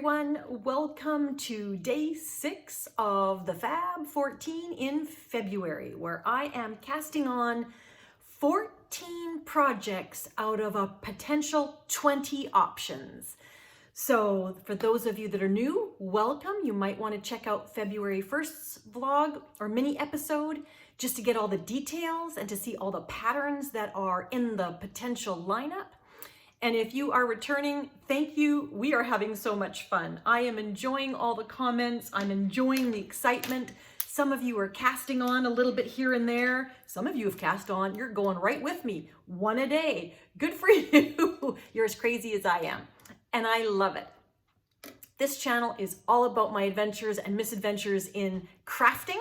everyone. Welcome to day 6 of the FAB14 in February, where I am casting on 14 projects out of a potential 20 options. So for those of you that are new, welcome. You might want to check out February 1st's vlog or mini episode just to get all the details and to see all the patterns that are in the potential lineup. And if you are returning, thank you. We are having so much fun. I am enjoying all the comments. I'm enjoying the excitement. Some of you are casting on a little bit here and there. Some of you have cast on. You're going right with me. One a day. Good for you. You're as crazy as I am. And I love it. This channel is all about my adventures and misadventures in crafting,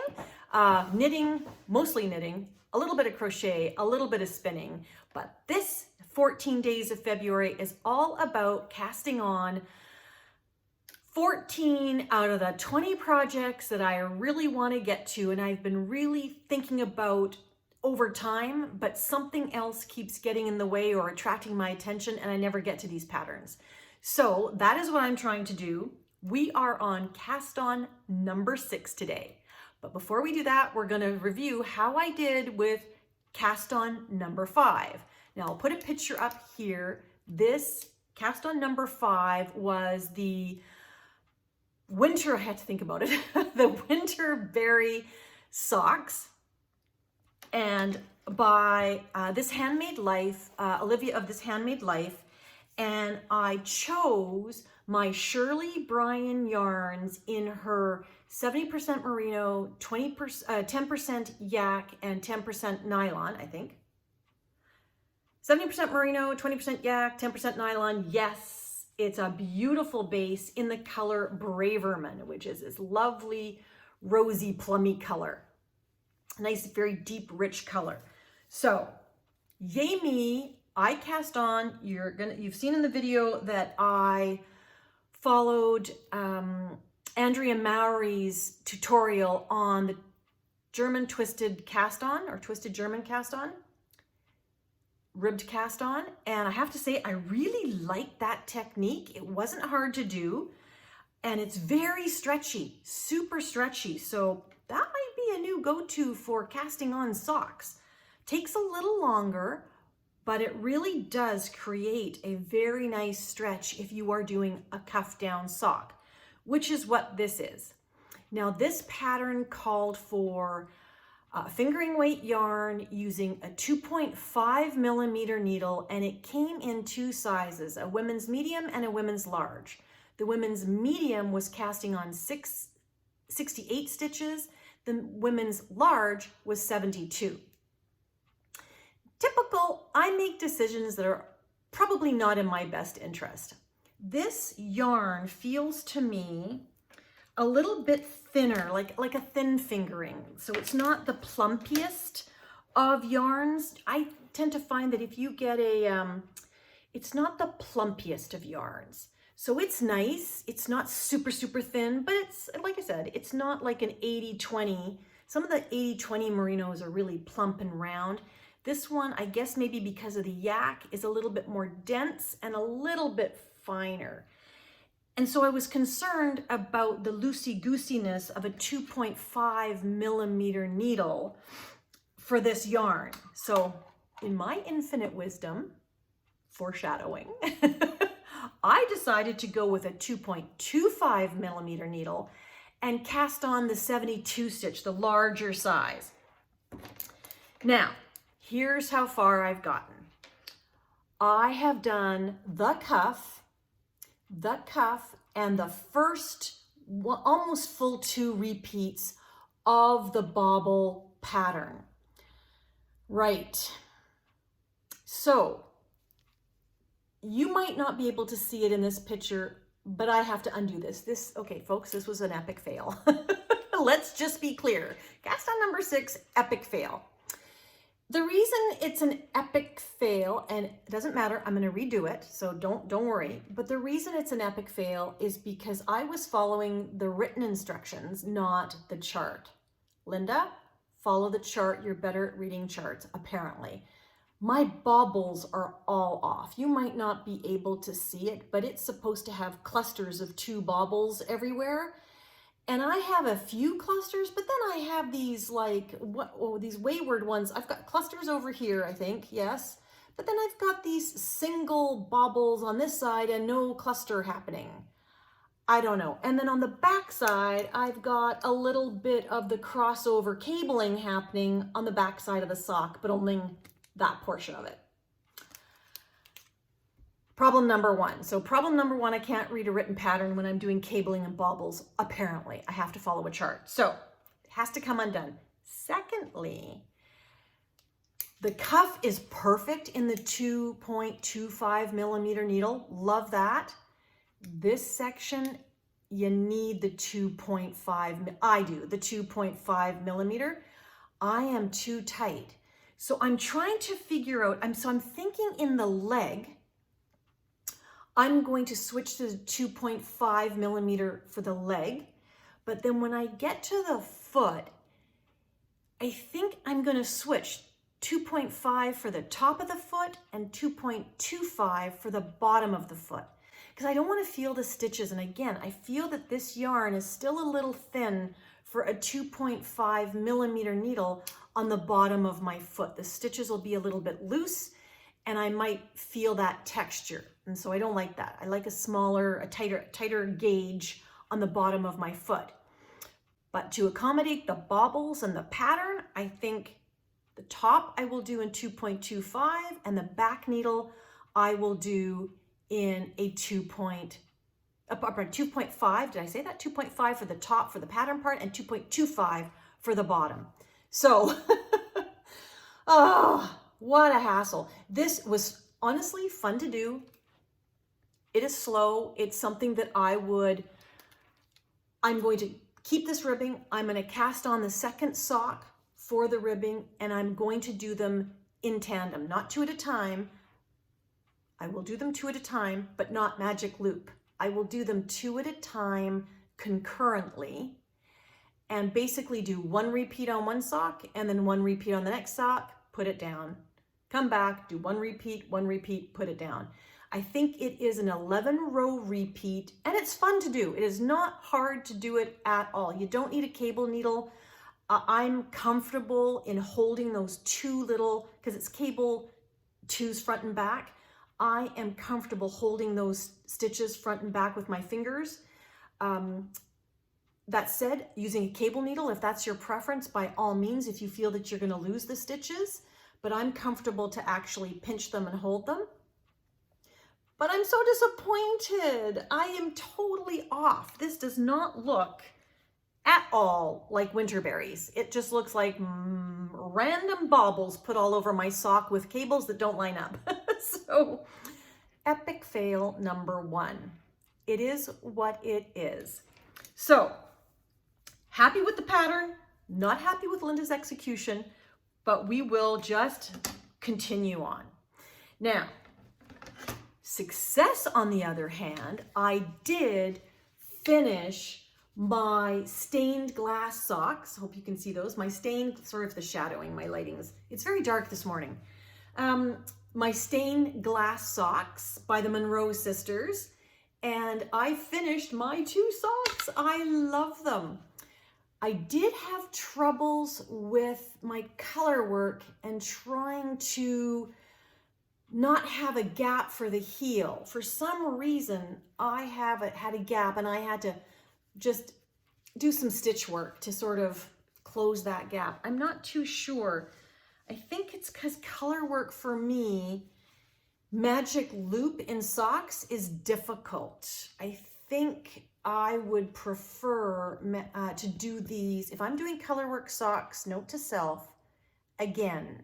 knitting, mostly knitting, a little bit of crochet, a little bit of spinning. But this 14 days of February is all about casting on 14 out of the 20 projects that I really want to get to, and I've been really thinking about over time, but something else keeps getting in the way or attracting my attention, and I never get to these patterns. So that is what I'm trying to do. We are on cast on number 6 today. But before we do that, we're going to review how I did with cast on number 5. Now I'll put a picture up here. This cast on number 5 was the winter, I had to think about it, the winter berry socks. And by This Handmade Life, Olivia of This Handmade Life. And I chose my Shirley Bryan yarns in her 70% merino, 10% yak, and 10% nylon, I think. 70% merino, 20% yak, 10% nylon. Yes, it's a beautiful base in the color Braverman, which is this lovely rosy plummy color. Nice, very deep, rich color. So, yay me, I cast on. You've seen in the video that I followed Andrea Mowry's tutorial on the German twisted cast on, or twisted German cast on. Ribbed cast on, and I have to say I really like that technique. It wasn't hard to do, and it's very stretchy, super stretchy. So that might be a new go-to for casting on socks. Takes a little longer, but it really does create a very nice stretch if you are doing a cuff down sock, which is what this is. Now this pattern called for fingering weight yarn using a 2.5 millimeter needle, and it came in 2 sizes, a women's medium and a women's large. The women's medium was casting on 68 stitches. The women's large was 72. Typical, I make decisions that are probably not in my best interest. This yarn feels to me a little bit thinner, like a thin fingering. So it's not the plumpiest of yarns. I tend to find that if you get it's not the plumpiest of yarns. So it's nice. It's not super, super thin, but it's, like I said, it's not like an 80-20. Some of the 80-20 merinos are really plump and round. This one, I guess maybe because of the yak, is a little bit more dense and a little bit finer. And so I was concerned about the loosey-goosiness of a 2.5 millimeter needle for this yarn. So in my infinite wisdom, foreshadowing, I decided to go with a 2.25 millimeter needle and cast on the 72 stitch, the larger size. Now, here's how far I've gotten. I have done the cuff, and the first almost full 2 repeats of the bobble pattern. Right. So you might not be able to see it in this picture, but I have to undo this. Okay, folks, this was an epic fail. Let's just be clear. Cast on number 6, epic fail. The reason it's an epic fail, and it doesn't matter, I'm going to redo it, so don't worry. But the reason it's an epic fail is because I was following the written instructions, not the chart. Linda, follow the chart. You're better at reading charts, apparently. My baubles are all off. You might not be able to see it, but it's supposed to have clusters of 2 baubles everywhere. And I have a few clusters, but then I have these these wayward ones. I've got clusters over here, I think, yes. But then I've got these single baubles on this side and no cluster happening. I don't know. And then on the back side, I've got a little bit of the crossover cabling happening on the back side of the sock, but only that portion of it. Problem number 1. So problem number 1, I can't read a written pattern when I'm doing cabling and baubles. Apparently, I have to follow a chart. So it has to come undone. Secondly, the cuff is perfect in the 2.25 millimeter needle. Love that. This section, you need the 2.5. I do, the 2.5 millimeter. I am too tight. So I'm trying to figure out, I'm thinking in the leg, I'm going to switch to 2.5 millimeter for the leg, but then when I get to the foot, I think I'm going to switch 2.5 for the top of the foot and 2.25 for the bottom of the foot, because I don't want to feel the stitches. And again, I feel that this yarn is still a little thin for a 2.5 millimeter needle on the bottom of my foot. The stitches will be a little bit loose and I might feel that texture. And so I don't like that. I like a smaller, a tighter gauge on the bottom of my foot. But to accommodate the baubles and the pattern, I think the top I will do in 2.25 and the back needle I will do in a 2.5. Did I say that? 2.5 for the top for the pattern part and 2.25 for the bottom. So, oh, what a hassle. This was honestly fun to do. It is slow. It's something that I'm going to keep this ribbing. I'm going to cast on the second sock for the ribbing, and I'm going to do them in tandem, not 2 at a time. I will do them 2 at a time, but not magic loop. I will do them 2 at a time concurrently and basically do 1 repeat on one sock and then 1 repeat on the next sock, put it down, come back, do 1 repeat, put it down. I think it is an 11-row repeat, and it's fun to do. It is not hard to do it at all. You don't need a cable needle. I'm comfortable in holding those 2 little, because it's cable 2s front and back. I am comfortable holding those stitches front and back with my fingers. That said, using a cable needle, if that's your preference, by all means, if you feel that you're going to lose the stitches, but I'm comfortable to actually pinch them and hold them. But I'm so disappointed. I am totally off. This does not look at all like Winterberries. It just looks like random baubles put all over my sock with cables that don't line up. So, epic fail number 1. It is what it is. So, happy with the pattern, not happy with Linda's execution, but we will just continue on. Now, success on the other hand, I did finish my stained glass socks. Hope you can see those. My stained, sorry for the shadowing, my lighting is, it's very dark this morning. My stained glass socks by the Monroe sisters, and I finished my 2 socks. I love them. I did have troubles with my color work and trying to not have a gap for the heel. For some reason, I had a gap and I had to just do some stitch work to sort of close that gap. I'm not too sure. I think it's because color work for me, magic loop in socks is difficult. I think I would prefer to do these. If I'm doing color work socks, note to self, again,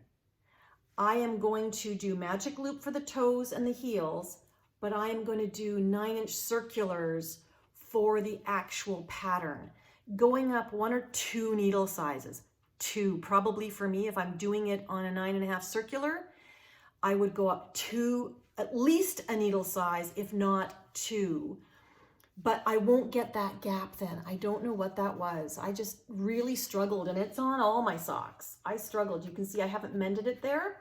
I am going to do magic loop for the toes and the heels, but I am going to do 9-inch circulars for the actual pattern, going up 1 or 2 needle sizes. 2 probably for me. If I'm doing it on a 9.5 circular, I would go up 2, at least a needle size, if not 2. But I won't get that gap then. I don't know what that was. I just really struggled, and it's on all my socks. I struggled. You can see I haven't mended it there.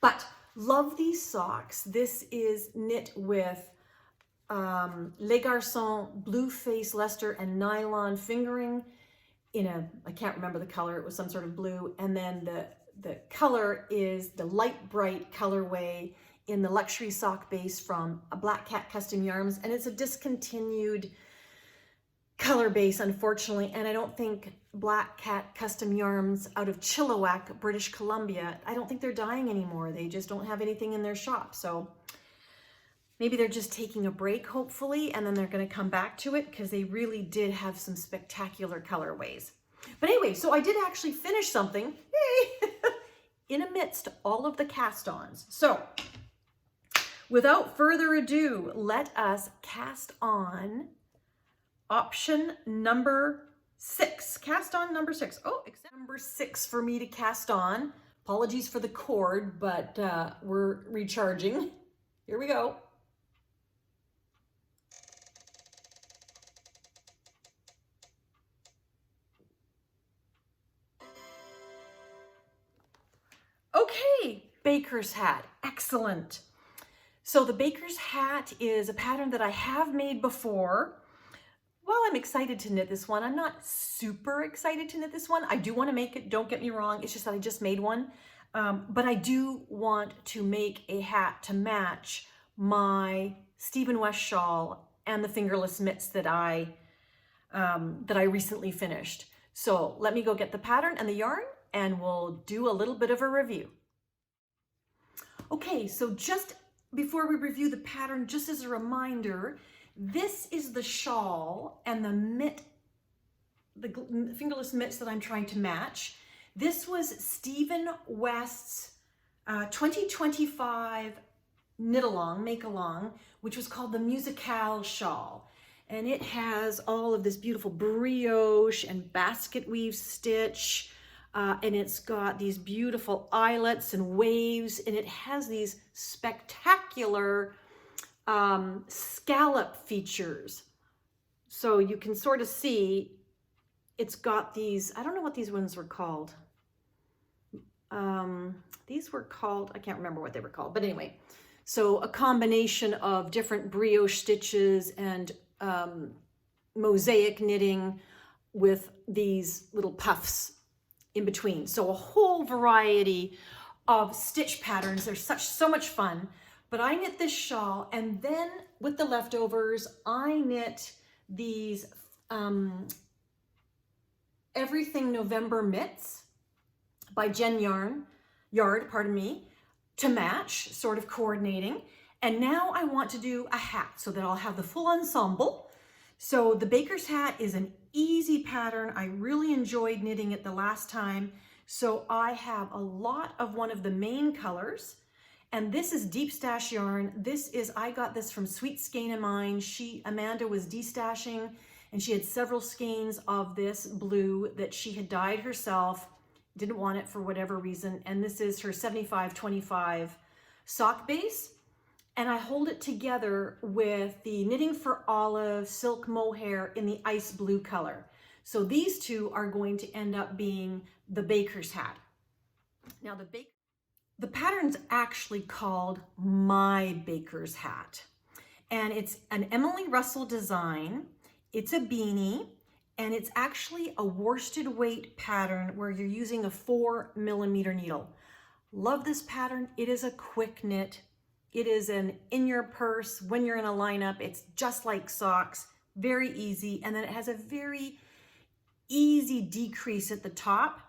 But love these socks. This is knit with Les Garçons blue face Leicester and nylon fingering in a, I can't remember the color, it was some sort of blue, and then the color is the light bright colorway in the luxury sock base from a Black Cat Custom Yarns, and it's a discontinued color base, unfortunately, and I don't think Black Cat Custom Yarns out of Chilliwack, British Columbia, I don't think they're dying anymore. They just don't have anything in their shop, so maybe they're just taking a break, hopefully, and then they're going to come back to it because they really did have some spectacular colorways. But anyway, so I did actually finish something, yay, in amidst all of the cast-ons. So without further ado, let us cast on option number 6. Cast on number 6. Oh, except number 6 for me to cast on. Apologies for the cord, but we're recharging. Here we go. Okay, baker's hat. Excellent. So the baker's hat is a pattern that I have made before. While I'm excited to knit this one, I'm not super excited to knit this one. I do want to make it, don't get me wrong. It's just that I just made one. But I do want to make a hat to match my Stephen West shawl and the fingerless mitts that I recently finished. So let me go get the pattern and the yarn, and we'll do a little bit of a review. Okay, so just before we review the pattern, just as a reminder, this is the shawl and the mitt, the fingerless mitts that I'm trying to match. This was Stephen West's 2025 knit along, make along, which was called the Musicale shawl. And it has all of this beautiful brioche and basket weave stitch. And it's got these beautiful eyelets and waves, and it has these spectacular scallop features. So you can sort of see it's got these, I don't know what these ones were called. These were called, I can't remember what they were called, but anyway. So a combination of different brioche stitches and mosaic knitting with these little puffs in between. So a whole variety of stitch patterns. They're so much fun. But I knit this shawl, and then with the leftovers, I knit these Everything November mitts by Jen Yard, pardon me, to match, sort of coordinating. And now I want to do a hat so that I'll have the full ensemble. So the baker's hat is an easy pattern. I really enjoyed knitting it the last time. So I have a lot of one of the main colors, and this is deep stash yarn. I got this from Sweet Skein of Mine. Amanda was destashing, and she had several skeins of this blue that she had dyed herself, didn't want it for whatever reason. And this is her 75-25 sock base. And I hold it together with the Knitting for Olive silk mohair in the ice blue color. So these two are going to end up being the baker's hat. Now the pattern's actually called My Baker's Hat. And it's an Emily Russell design. It's a beanie, and it's actually a worsted weight pattern where you're using a 4mm needle. Love this pattern. It is a quick knit. It is an in your purse when you're in a lineup. It's just like socks, very easy. And then it has a very easy decrease at the top,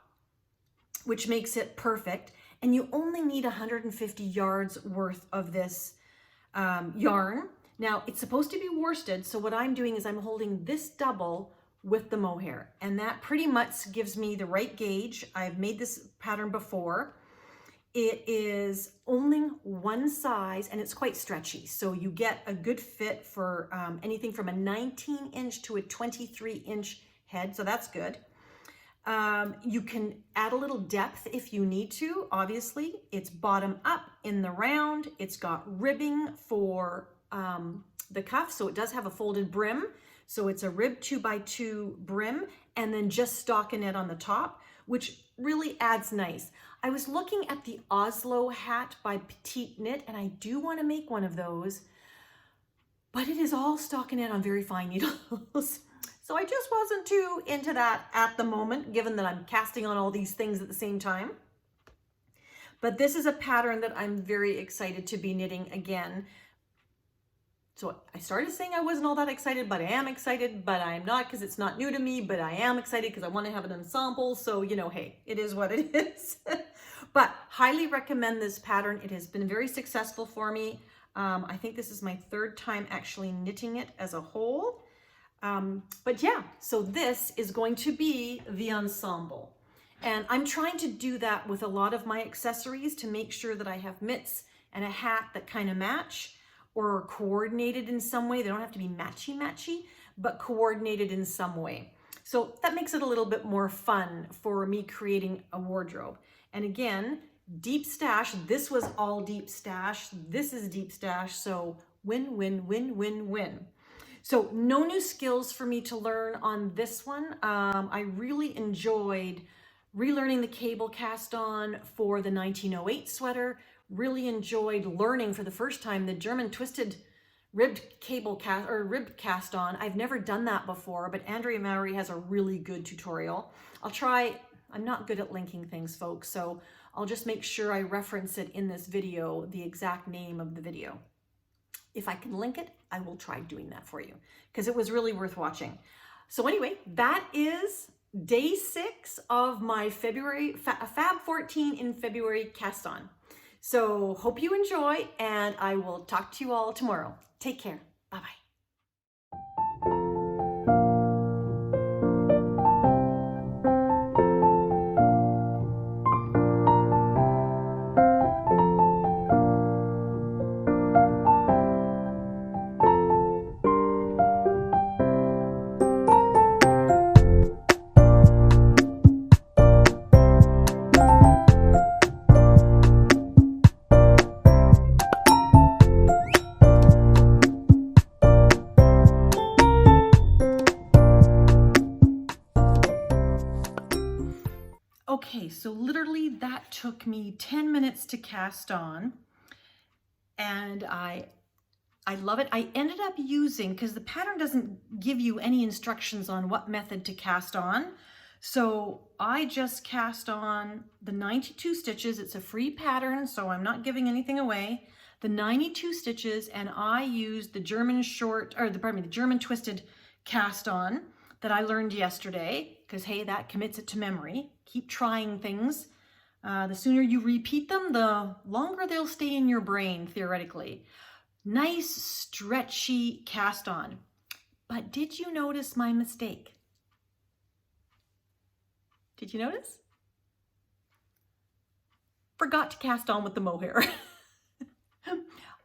which makes it perfect. And you only need 150 yards worth of this yarn. Now it's supposed to be worsted. So what I'm doing is I'm holding this double with the mohair, and that pretty much gives me the right gauge. I've made this pattern before. It is only one size, and it's quite stretchy. So you get a good fit for anything from a 19-inch to a 23-inch head. So that's good. You can add a little depth if you need to. Obviously, it's bottom up in the round. It's got ribbing for the cuff. So it does have a folded brim. So it's a rib 2x2 brim, and then just stockinette on the top, which really adds nice. I was looking at the Oslo hat by Petite Knit, and I do want to make one of those, but it is all stockinette on very fine needles. So I just wasn't too into that at the moment, given that I'm casting on all these things at the same time. But this is a pattern that I'm very excited to be knitting again. So I started saying I wasn't all that excited, but I am excited, but I'm not because it's not new to me, but I am excited because I want to have an ensemble. So, you know, hey, it is what it is. But highly recommend this pattern. It has been very successful for me. I think this is my third time actually knitting it as a whole. But yeah, so this is going to be the ensemble. And I'm trying to do that with a lot of my accessories to make sure that I have mitts and a hat that kind of match or are coordinated in some way. They don't have to be matchy-matchy, but coordinated in some way. So that makes it a little bit more fun for me creating a wardrobe. And again, deep stash, this was all deep stash. This is deep stash, so win, win, win, win, win. So no new skills for me to learn on this one. I really enjoyed relearning the cable cast on for the 1908 sweater. Really enjoyed learning for the first time the German twisted ribbed cable cast or ribbed cast on. I've never done that before, but Andrea Mowry has a really good tutorial. I'll try. I'm not good at linking things, folks, so I'll just make sure I reference it in this video, the exact name of the video. If I can link it, I will try doing that for you because it was really worth watching. So anyway, that is day 6 of my FAB14 in February cast on. So hope you enjoy, and I will talk to you all tomorrow. Take care. Bye-bye. Okay, so literally that took me 10 minutes to cast on, and I love it. I ended up using, because the pattern doesn't give you any instructions on what method to cast on, so I just cast on the 92 stitches. It's a free pattern, so I'm not giving anything away. The 92 stitches, and I used the German the German twisted cast on that I learned yesterday, because hey, that commits it to memory. Keep trying things. The sooner you repeat them, the longer they'll stay in your brain, theoretically. Nice, stretchy cast on. But did you notice my mistake? Did you notice? Forgot to cast on with the mohair.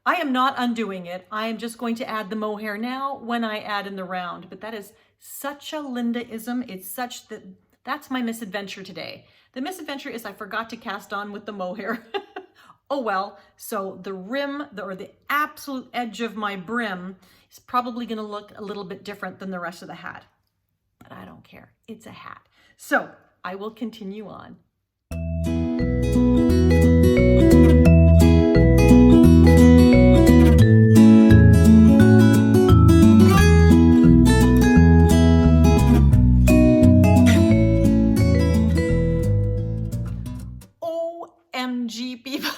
I am not undoing it. I am just going to add the mohair now when I add in the round. But that is such a Linda-ism. It's such that that's my misadventure today. The misadventure is I forgot to cast on with the mohair. Oh well, so the rim, or the absolute edge of my brim is probably gonna look a little bit different than the rest of the hat. But I don't care, it's a hat. So I will continue on. OMG, people.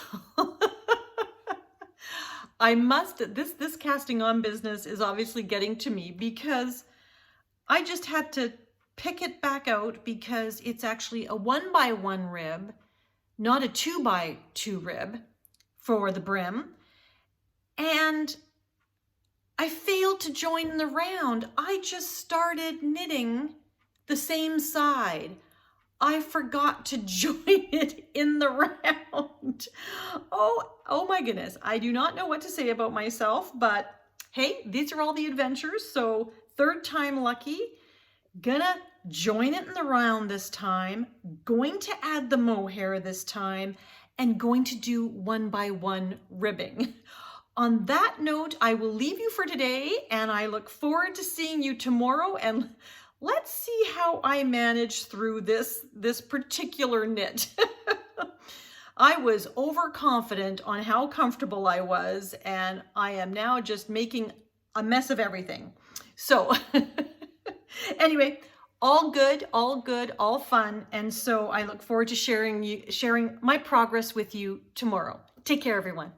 This casting on business is obviously getting to me because I just had to pick it back out because it's actually a 1x1 rib, not a 2x2 rib for the brim. And I failed to join the round. I just started knitting the same side. I forgot to join it in the round. Oh my goodness. I do not know what to say about myself, but hey, these are all the adventures. So third time lucky, gonna join it in the round this time, going to add the mohair this time, and going to do 1x1 ribbing. On that note, I will leave you for today, and I look forward to seeing you tomorrow. And let's see how I manage through this particular knit. I was overconfident on how comfortable I was, and I am now just making a mess of everything. So anyway, all good, all fun. And so I look forward to sharing my progress with you tomorrow. Take care, everyone.